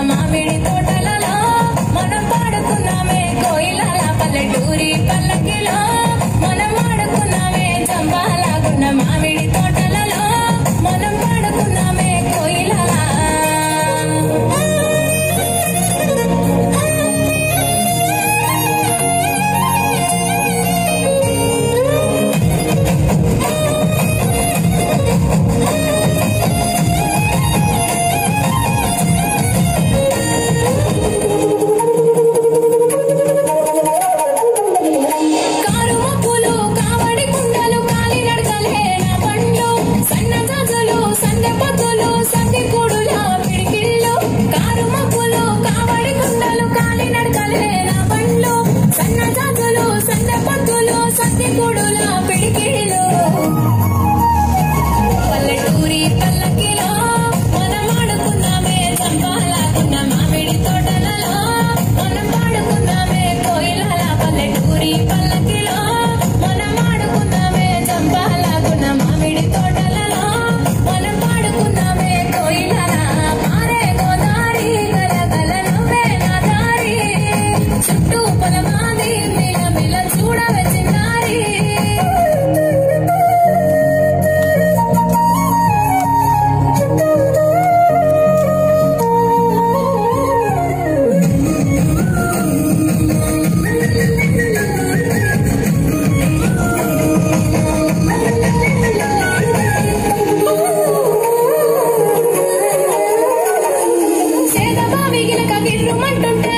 మామిడి తోటలలో మనం పాడుకున్నామే కోయిలాల పల్లెటూరి పల్లకిలో మనం ఆడుకున్నామే చంపాలాగున్న మామిడి తోటలలో మనం పాడుకున్నామే కోయిలాల పల్లెటూరి పల్లకిలో మనం ఆడుకున్నామే చంపాలాగున్న మామిడి తోటలలో మనం పాడుకున్నామే కోయిలాల పల్లెటూరి పల్లకిలో మనం ఆడుకున్నామే చంపాలాగున్న మామిడి తోటలలో మనం పాడుకున్నామే కోయిలాల పారే గోదారి గలగల నువ్వే నా దారి చుట్టూ పొలమాది మిలమిల చూడవే చిన్నారి సేదబావి గినక గిర్రుమంటుంటే